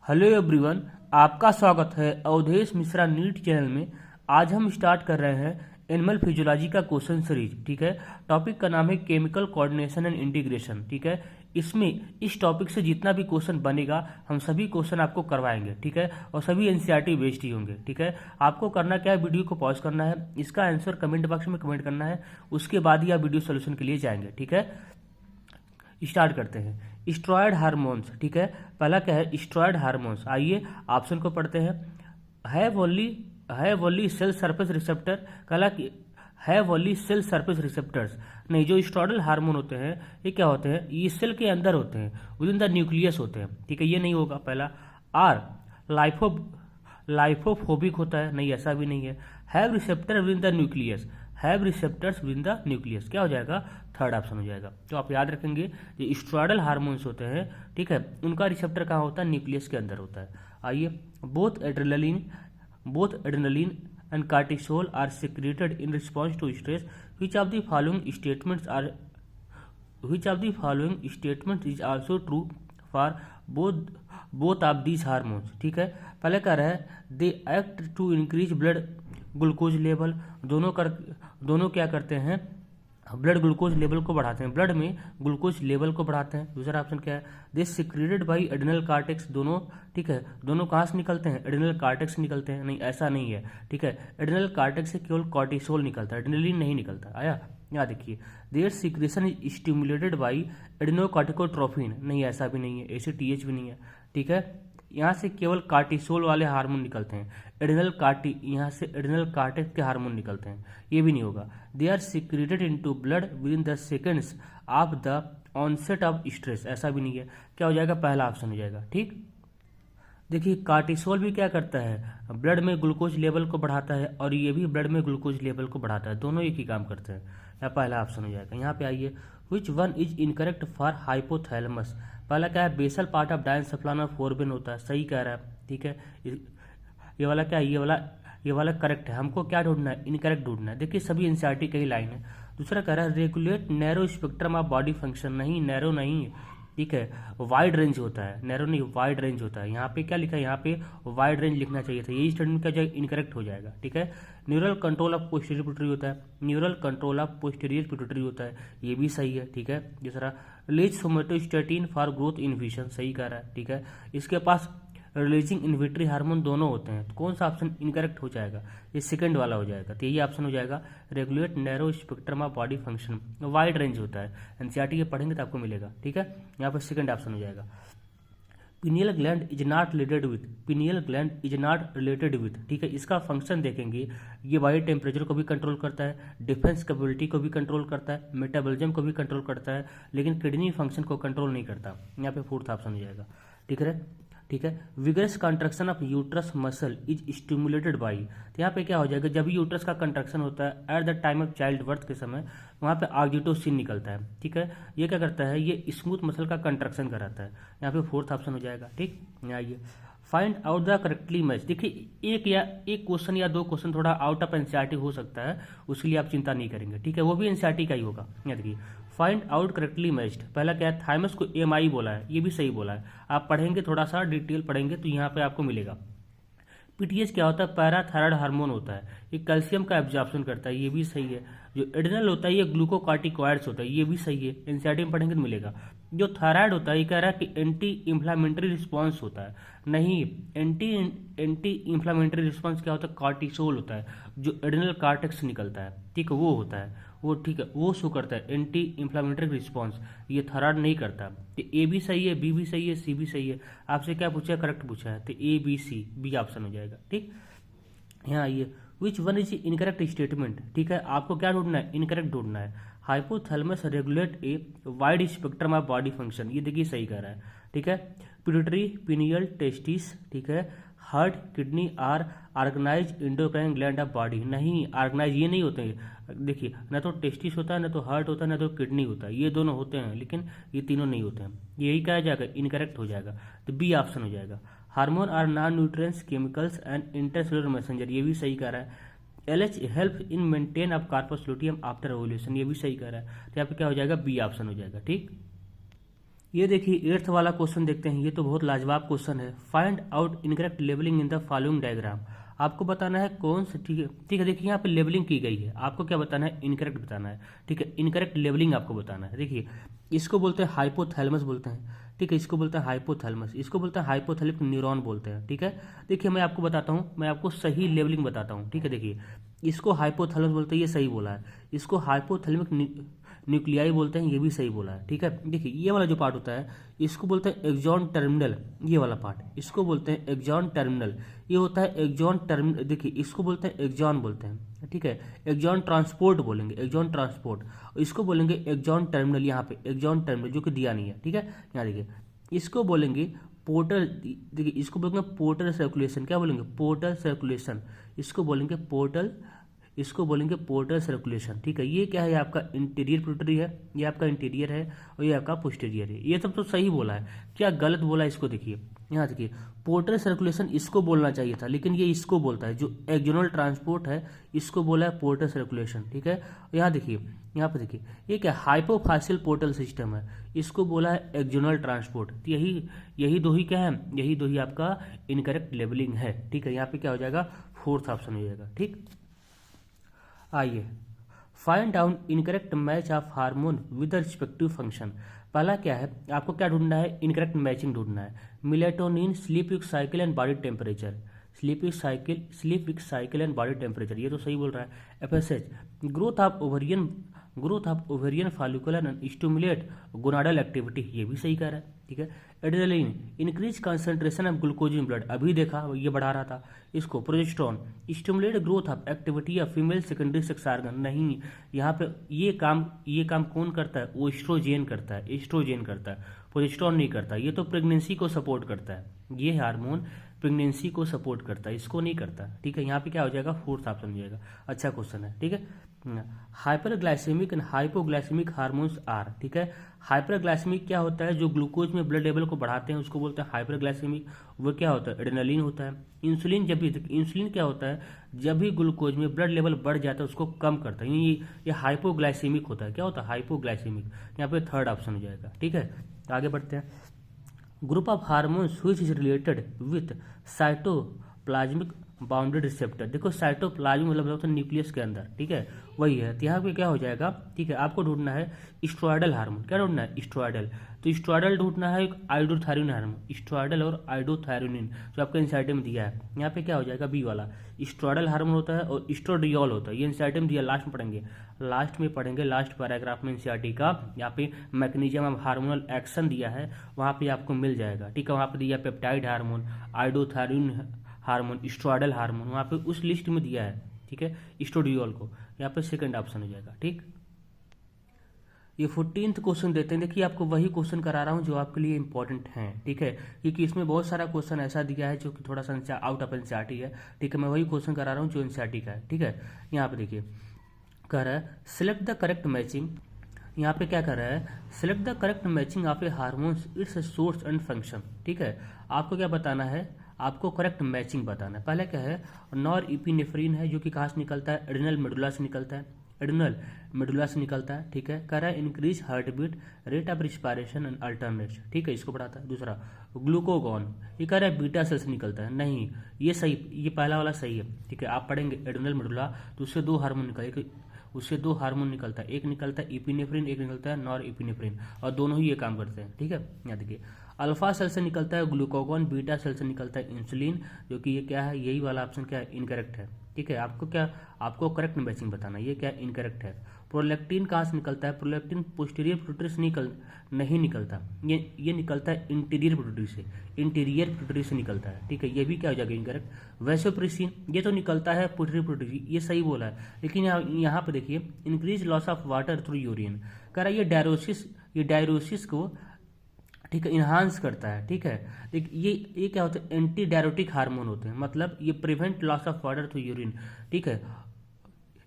Hello everyone, आपका स्वागत है अवधेश मिश्रा नीट चैनल में। आज हम स्टार्ट कर रहे हैं एनिमल फिजियोलॉजी का क्वेश्चन सीरीज। ठीक है, टॉपिक का नाम है केमिकल कोऑर्डिनेशन एंड इंटीग्रेशन। ठीक है, इसमें इस टॉपिक से जितना भी क्वेश्चन बनेगा हम सभी क्वेश्चन आपको करवाएंगे। ठीक है, और सभी एनसीईआरटी बेस्ड ही होंगे। ठीक है, आपको करना क्या है, वीडियो को पॉज करना है, इसका आंसर कमेंट बॉक्स में कमेंट करना है, उसके बाद ही आप वीडियो सोल्यूशन के लिए जाएंगे। ठीक है, स्टार्ट करते हैं। Steroid hormones. ठीक है, पहला क्या है, स्टेरॉयड हार्मोन्स। आइए ऑप्शन को पढ़ते हैं। Have only cell surface receptor, कहला कि have only cell surface receptors. नहीं, जो स्टेरॉयडल हार्मोन होते हैं ये क्या होते हैं, ये सेल के अंदर होते हैं, विद इन द न्यूक्लियस होते हैं। ठीक है, ये नहीं होगा पहला। आर लाइफोफोबिक होता है, नहीं ऐसा भी नहीं है। Have receptor with in the nucleus, have receptors with in the nucleus, क्या हो जाएगा, थर्ड ऑप्शन हो जाएगा। तो आप याद रखेंगे जो स्टेरॉयडल हार्मोन्स होते हैं, ठीक है, उनका रिसेप्टर कहाँ होता है, न्यूक्लियस के अंदर होता है। आइए, both adrenaline and cortisol are secreted in response to stress. Which of the following statements is also true for both of these hormones. ठीक है, पहले कह रहा है they act to increase blood glucose level. दोनों क्या करते हैं, ब्लड ग्लूकोज लेवल को बढ़ाते हैं, ब्लड में ग्लूकोज लेवल को बढ़ाते हैं। दूसरा ऑप्शन क्या है, this secreted by adrenal cortex. दोनों, ठीक है, दोनों कहाँ से निकलते हैं, एड्रिनल कार्टेक्स से निकलते हैं। नहीं, ऐसा नहीं है। ठीक है, एड्रिनल कार्टेक्स से केवल कॉर्टिसोल निकलता है, एड्रेनलिन नहीं निकलता। आया, यहाँ देखिए, there secretion is stimulated by adrenocorticotrophin. नहीं, ऐसा भी नहीं है, ACTH भी नहीं है। ठीक है, यहाँ से केवल कार्टिसोल वाले हार्मोन निकलते हैं, यहाँ से एड्रिनल कार्टेक्स के हार्मोन निकलते हैं, ये भी नहीं होगा। They are secreted into blood within the seconds of the onset of stress, ऐसा भी नहीं है। क्या हो जाएगा, पहला ऑप्शन हो जाएगा। ठीक, देखिए, कार्टिसोल भी क्या करता है, ब्लड में ग्लूकोज लेवल को बढ़ाता है, और ये भी ब्लड में ग्लूकोज लेवल को बढ़ाता है, दोनों एक ही काम करते हैं। या पहला ऑप्शन हो जाएगा। यहाँ पे आइए, which one is incorrect for hypothalamus. पहला क्या है, बेसल पार्ट ऑफ डायंसेफलाना फोरबिन होता है, सही कह रहा है। ठीक है, ये वाला क्या है, ये वाला करेक्ट है। हमको क्या ढूंढना है, इनकरेक्ट ढूंढना है। देखिए, सभी एनसीईआरटी का ही लाइन है। दूसरा कह रहा है regulate narrow spectrum of body function. नहीं, नैरो नहीं, ठीक है, वाइड रेंज होता है, नैरो नहीं, वाइड रेंज होता है। यहाँ पे क्या लिखा है, यहाँ पे वाइड रेंज लिखना चाहिए था, यही स्टेटमेंट क्या जाएगा, इनकरेक्ट हो जाएगा। ठीक है, neural control of posterior pituitary होता है, neural control of posterior pituitary होता है, ये भी सही है। ठीक है, दूसरा release somatostatin for growth inhibition, सही कह रहा है। ठीक है, इसके पास रिलीजिंग इन्हिबिटरी हार्मोन दोनों होते हैं, तो कौन सा ऑप्शन इनकरेक्ट हो जाएगा, ये सेकंड वाला हो जाएगा। तो यही ऑप्शन हो जाएगा, regulate narrow spectrum of body function, wide range होता है। एनसीईआरटी के पढ़ेंगे तो आपको मिलेगा। ठीक है, यहाँ पर सेकंड ऑप्शन हो जाएगा। Pineal gland is not related with, pineal gland is not related with. ठीक है, इसका फंक्शन देखेंगे, ये बॉडी टेम्परेचर को भी कंट्रोल करता है, डिफेंस कैपेबिलिटी को भी कंट्रोल करता है, मेटाबॉलिज्म को भी कंट्रोल करता है, लेकिन किडनी फंक्शन को कंट्रोल नहीं करता। यहाँ पे फोर्थ ऑप्शन हो जाएगा। ठीक है, ठीक है, vigorous construction of uterus muscle is stimulated by. तो यहाँ पे क्या हो जाएगा, जब यूट्रस का कंट्रक्शन होता है at the time of child birth के समय, वहाँ पे ऑक्सीटोसिन निकलता है। ठीक है, ये क्या करता है, ये स्मूथ मसल का कंट्रक्शन कराता है। यहाँ पे फोर्थ ऑप्शन हो जाएगा। ठीक, आइए, find out the correctly match. देखिए, एक क्वेश्चन या दो क्वेश्चन थोड़ा आउट ऑफ एनसीईआरटी हो सकता है, उसके लिए आप चिंता नहीं करेंगे। ठीक है, वो भी एनसीईआरटी का ही होगा। यहाँ देखिए, फाइंड आउट करेक्टली मैच्ड। पहला क्या है, थाइमस को MI बोला है, ये भी सही बोला है। आप पढ़ेंगे, थोड़ा सा डिटेल पढ़ेंगे तो यहाँ पे आपको मिलेगा। PTH क्या होता है, पैराथायराइड हार्मोन होता है, ये कैल्शियम का एब्जॉर्प्शन करता है, ये भी सही है। जो एड्रिनल होता है ये ग्लूकोकार्टिकॉइड्स होता है, ये भी सही है, एनसीईआरटी में पढ़ेंगे तो मिलेगा। जो थायराइड होता है ये कह रहा है कि एंटी इंफ्लामेटरी रिस्पॉन्स होता है, नहीं, एंटी इंफ्लामेटरी रिस्पॉन्स क्या होता है, कॉर्टिसोल होता है, जो एड्रिनल कार्टेक्स निकलता है, ठीक है, वो होता है वो। ठीक है, वो शो करता है एंटी इंफ्लामेटरी रिस्पॉन्स, ये थायराइड नहीं करता। तो A भी सही है, B भी सही है, C भी सही है। आपसे क्या पूछा है, करेक्ट पूछा है, तो ABC, B ऑप्शन हो जाएगा। ठीक, यहाँ आइए, which one is incorrect statement. ठीक है, आपको क्या ढूंढना है, इनकरेक्ट ढूंढना है। Hypothalamus regulate a wide spectrum of body function, ये देखिए सही कह रहा है। ठीक है, पिट्यूटरी, पिनियल, टेस्टिस, ठीक है, heart, kidney are organise endocrine gland of body. नहीं, ऑर्गेनाइज ये नहीं होते हैं। देखिए, ना तो टेस्टिस होता है, ना तो हार्ट होता है, ना तो किडनी होता है, ये दोनों होते हैं, लेकिन ये तीनों नहीं होते हैं। यही कहा जाएगा, इनकरेक्ट हो जाएगा, तो B ऑप्शन हो जाएगा। Hormone are non nutrients chemicals and intercellular messenger, ये भी सही कह रहा है। LH help in maintain of corpus luteum after ovulation, ये भी सही कह रहा है। तो यहाँ पे क्या हो जाएगा, B ऑप्शन हो जाएगा। ठीक, ये देखिए 8th वाला क्वेश्चन देखते हैं। ये तो बहुत लाजवाब क्वेश्चन है। Find out incorrect labelling in the following diagram. आपको बताना है कौन सा, ठीक है देखिए यहाँ पे लेबलिंग की गई है, आपको क्या बताना है, इनकरेक्ट बताना है। ठीक है, इनकरेक्ट लेबलिंग आपको बताना है। देखिए इसको बोलते हैं हाइपोथैलेमस बोलते हैं। ठीक है, इसको बोलते हैं हाइपोथैलेमस, इसको बोलते हैं हाइपोथैलेमिक न्यूरॉन बोलते हैं। ठीक है, देखिए मैं आपको बताता हूँ, मैं आपको सही लेबलिंग बताता हूँ। ठीक है, देखिए इसको हाइपोथैलेमस बोलते हैं, ये सही बोला है। इसको हाइपोथैलेमिक न्यूक्लियाई बोलते हैं, ये भी सही बोला है। ठीक है, देखिए ये वाला जो पार्ट होता है इसको बोलते हैं एक्सॉन टर्मिनल, ये वाला पार्ट इसको बोलते हैं एक्सॉन टर्मिनल, ये होता है एक्सॉन टर्मिनल। देखिए इसको बोलते हैं एक्सॉन बोलते हैं। ठीक है, एक्सॉन ट्रांसपोर्ट बोलेंगे, एक्सॉन ट्रांसपोर्ट। इसको बोलेंगे एक्सॉन टर्मिनल, यहाँ पे एक्सॉन टर्मिनल जो कि दिया नहीं है। ठीक है, यहाँ देखिए इसको बोलेंगे पोर्टल, देखिए इसको बोलेंगे पोर्टल सर्कुलेशन, क्या बोलेंगे, पोर्टल सर्कुलेशन। इसको बोलेंगे पोर्टल, इसको बोलेंगे पोर्टल सर्कुलेशन। ठीक है, ये क्या है, ये आपका इंटीरियर पिट्यूटरी है, ये आपका इंटीरियर है और ये आपका पोस्टीरियर है। ये सब तो सही बोला है, क्या गलत बोला है इसको देखिए। यहाँ देखिए पोर्टल सर्कुलेशन इसको बोलना चाहिए था, लेकिन ये इसको बोलता है, जो एक्सोनल ट्रांसपोर्ट है इसको बोला है पोर्टल सर्कुलेशन। ठीक है, यहाँ देखिए, यहाँ पे देखिए ये क्या हाइपोफासियल पोर्टल सिस्टम है, इसको बोला है एक्सोनल ट्रांसपोर्ट। तो यही दो ही क्या है, यही दो ही आपका इनकरेक्ट लेबलिंग है। ठीक है, यहाँ पे क्या हो जाएगा, 4th ऑप्शन हो जाएगा। ठीक, आइए find out incorrect match of hormone with respective function. पहला क्या है, आपको क्या ढूंढना है, इनकरेक्ट मैचिंग ढूंढना है। Melatonin, sleep wake cycle and body temperature, sleep wake cycle and body temperature, ये तो सही बोल रहा है। FSH, growth of ovarian follicular and stimulate gonadal activity, ये भी सही कह रहा है। ठीक है, adrenaline, increase concentration of glucose in blood, अभी देखा ये बढ़ा रहा था। इसको progesterone, stimulate growth of activity of female secondary sex organ, नहीं यहाँ पे ये काम कौन करता है, वो एस्ट्रोजेन करता है, एस्ट्रोजेन करता है, प्रोजेस्टेरोन नहीं करता। ये तो प्रेगनेंसी को सपोर्ट करता है, ये हार्मोन प्रेगनेंसी को सपोर्ट करता है, इसको नहीं करता। ठीक है, यहाँ पे क्या हो जाएगा, 4th ऑप्शन हो जाएगा। अच्छा क्वेश्चन है। ठीक है, hyperglycaemic and hypoglycaemic hormones are. ठीक है, हाइपरग्लाइसेमिक क्या होता है, जो ग्लूकोज में ब्लड लेवल को बढ़ाते हैं उसको बोलते हैं हाइपरग्लाइसेमिक। वो क्या होता है, एड्रेनलिन होता है। इंसुलिन, इंसुलिन क्या होता है, जब भी ग्लूकोज में ब्लड लेवल बढ़ जाता है उसको कम करता है, ये हाइपोग्लाइसेमिक होता है। क्या होता है, हाइपोग्लाइसेमिक। यहाँ पे 3rd ऑप्शन हो जाएगा। ठीक है, तो आगे बढ़ते हैं। Group of hormones which is related with cytoplasmic bounded receptor. देखो साइटोप्लाज्म मतलब होता है न्यूक्लियस के अंदर। ठीक है, वही है। तो यहाँ पे क्या हो जाएगा, ठीक है, आपको ढूंढना है स्टेरॉयडल हार्मोन। क्या ढूंढना है, स्टेरॉयडल। तो स्टेरॉयडल ढूंढना है एक आइडोथायरोनिन हार्मोन, स्टेरॉयडल और आइडोथायरोनिन जो आपका एनसीईआरटी में दिया है। यहाँ पे क्या हो जाएगा, बी वाला स्टेरॉयडल हार्मोन होता है और एस्ट्रोडियोल होता है। ये एनसीईआरटी में दिया, लास्ट में पढ़ेंगे, लास्ट पैराग्राफ में एनसीईआरटी का। यहाँ पे मैकेनिज्म ऑफ हार्मोनल एक्शन दिया है, वहाँ पे आपको मिल जाएगा। ठीक है, वहाँ पे दिया peptide hormone, iodothyronine hormone, steroidal hormone, वहाँ पे उस लिस्ट में दिया है। ठीक है, एस्ट्रोडियोल को, यहाँ पे 2nd ऑप्शन हो जाएगा। ठीक, ये 14th क्वेश्चन देते हैं। देखिए आपको वही क्वेश्चन करा रहा हूँ जो आपके लिए इंपॉर्टेंट है। ठीक है, क्योंकि इसमें बहुत सारा क्वेश्चन ऐसा दिया है जो कि थोड़ा सा आउट ऑफ एनसीईआरटी है। ठीक है, मैं वही क्वेश्चन करा रहा हूँ जो एनसीईआरटी का है। ठीक है, यहाँ पे देखिए कह रहा है सिलेक्ट द करेक्ट मैचिंग। यहाँ पे क्या कर रहा है, select the correct matching of A hormones it's source and function. ठीक है, आपको क्या बताना है, आपको करेक्ट मैचिंग बताना है। पहले क्या है, नॉर इपिनेफ्रिन है जो कि कहाँ से निकलता है, एड्रिनल मेडुला से निकलता है, एड्रिनल मेडुला से निकलता है। ठीक है, कह रहा है increase heart beat, rate of respiration and alternates. ठीक है, इसको बढ़ाता है। दूसरा ग्लूकोगॉन, ये कह रहा है बीटा सेल से निकलता है, नहीं ये सही, ये पहला वाला सही है। ठीक है, आप पढ़ेंगे एड्रिनल मेडुला तो उससे 2 हार्मोन निकले, उससे 2 हार्मोन निकलता है, एक निकलता है इपिनेफ्रिन, एक निकलता है नॉर इपिनेफ्रिन, और दोनों ही ये काम करते हैं। ठीक है, यहाँ देखिए अल्फा सेल से निकलता है ग्लूकोगॉन, बीटा सेल से निकलता है इंसुलिन, जो कि ये क्या है, यही वाला ऑप्शन क्या है, इनकरेक्ट है। ठीक है, आपको करेक्ट मैचिंग बताना, ये क्या इनकरेक्ट है। प्रोलैक्टिन कहाँ से निकलता है, प्रोलैक्टिन पोस्टीरियर पिट्यूटरी से नहीं निकलता, ये निकलता है इंटीरियर पिट्यूटरी से, इंटीरियर पिट्यूटरी से निकलता है। ठीक है, ये भी क्या हो जाएगा, इनकरेक्ट। वैसोप्रेसिन ये तो निकलता है पोस्टीरियर पिट्यूटरी, ये सही बोला है, लेकिन यहाँ पे देखिए increase loss of water through urine, कह रहा है ये डायरोसिस को, ठीक है, इन्हांस करता है। ठीक है, देखिए ये क्या होता है, एंटी डायरोटिक हार्मोन होते हैं, मतलब ये prevent loss of water through urine. ठीक है,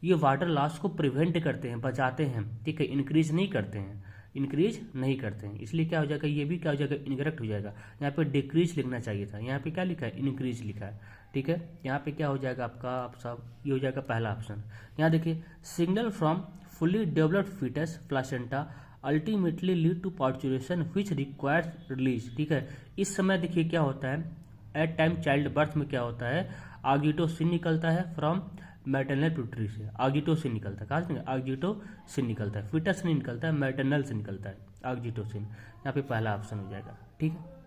ये वाटर लॉस को प्रिवेंट करते हैं, बचाते हैं। ठीक है, इंक्रीज नहीं करते हैं, इसलिए क्या हो जाएगा, ये भी क्या हो जाएगा, इनकरेक्ट हो जाएगा। यहाँ पे डिक्रीज लिखना चाहिए था, यहाँ पे क्या लिखा है, इंक्रीज लिखा है। ठीक है, यहाँ पे क्या हो जाएगा आपका, आप सब ये हो जाएगा पहला ऑप्शन। यहाँ देखिए signal from fully developed foetus placenta ultimately lead to parturition which requires release. ठीक है, इस समय देखिए क्या होता है, एट टाइम चाइल्ड बर्थ में क्या होता है, ऑक्सीटोसिन निकलता है फ्रॉम मैटरनल पिट्यूटरी से, ऑक्सीटोसिन निकलता है, कहाँ से ऑक्सीटोसिन निकलता है, फिटस से नहीं निकलता है, मैटरनल से निकलता है ऑक्सीटोसिन। यहाँ पे पहला ऑप्शन हो जाएगा। ठीक है,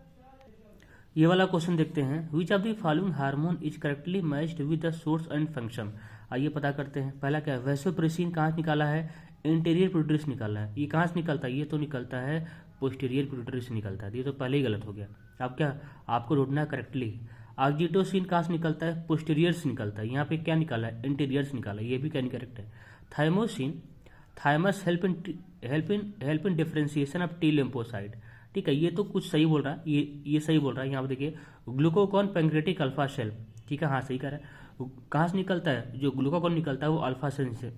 ये वाला क्वेश्चन देखते हैं, विच of the following hormone is correctly matched with the source and function. आइए पता करते हैं। पहला क्या है, वैसोप्रेसिन कहाँ से निकाला है, इंटीरियर पिट्यूटरी से निकाला है। ये कहाँ से निकलता है, ये तो निकलता है पोस्टीरियर पिट्यूटरी से निकलता है, ये तो पहले ही गलत हो गया। अब क्या आपको ढूंढना है करेक्टली। ऑक्सीटोसिन कहाँ से निकलता है, पोस्टीरियर से निकलता है, यहाँ पे क्या निकाला है, इंटीरियर से निकाला है, ये भी क्या करेक्ट है। Thymosin, thymus help in differentiation of T lymphocyte. ठीक है, ये तो कुछ सही बोल रहा है, ये सही बोल रहा है। यहाँ पे देखिए ग्लूकोकॉन पैंक्रेटिक अल्फा सेल, ठीक है, हाँ सही कह रहा है। कहाँ से निकलता है, जो ग्लूकोकॉन निकलता है वो अल्फा सेल से,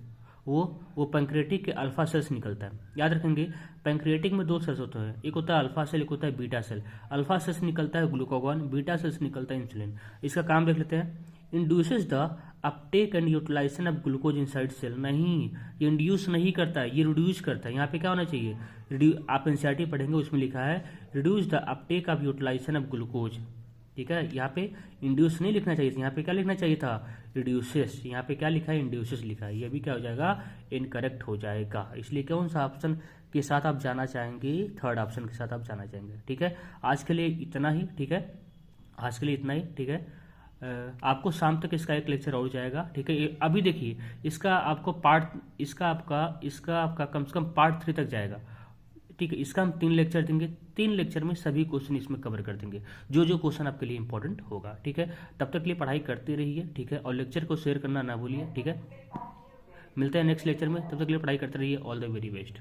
वो पैंक्रेटिक के अल्फा सेल से निकलता है। याद रखेंगे पैंक्रेटिक में दो सेल्स होते हैं, एक होता है अल्फा सेल, एक होता है बीटा सेल। अल्फा सेल से निकलता है ग्लूकोगॉन, बीटा सेल से निकलता है इंसुलिन। इसका काम देख लेते हैं। Induces the uptake and utilisation of glucose inside cell. नहीं, ये इंड्यूस नहीं करता है, ये रिड्यूस करता है। यहाँ पे क्या होना चाहिए, आप एनसीईआरटी पढ़ेंगे उसमें लिखा है reduce the uptake of utilisation of glucose. ठीक है, यहाँ पे इंड्यूस नहीं लिखना चाहिए था, यहाँ पे क्या लिखना चाहिए था, रिड्यूसेस। यहाँ पे क्या लिखा है, इंड्यूसेस लिखा है, ये भी क्या हो जाएगा, इनकरेक्ट हो जाएगा। इसलिए कौन सा ऑप्शन के साथ आप जाना चाहेंगे, थर्ड ऑप्शन के साथ आप जाना चाहेंगे। ठीक है, आज के लिए इतना ही। ठीक है, आज के लिए इतना ही। ठीक है, आपको शाम तक इसका एक लेक्चर और जाएगा। ठीक है, अभी देखिए इसका आपको इसका आपका कम से कम पार्ट 3 तक जाएगा। ठीक है, इसका हम 3 लेक्चर देंगे, 3 लेक्चर में सभी क्वेश्चन इसमें कवर कर देंगे, जो जो क्वेश्चन आपके लिए इंपॉर्टेंट होगा। ठीक है, तब तक के लिए पढ़ाई करते रहिए। ठीक है, और लेक्चर को शेयर करना ना भूलिए। ठीक है, मिलते हैं नेक्स्ट लेक्चर में, तब तक के लिए पढ़ाई करते रहिए। All the very best.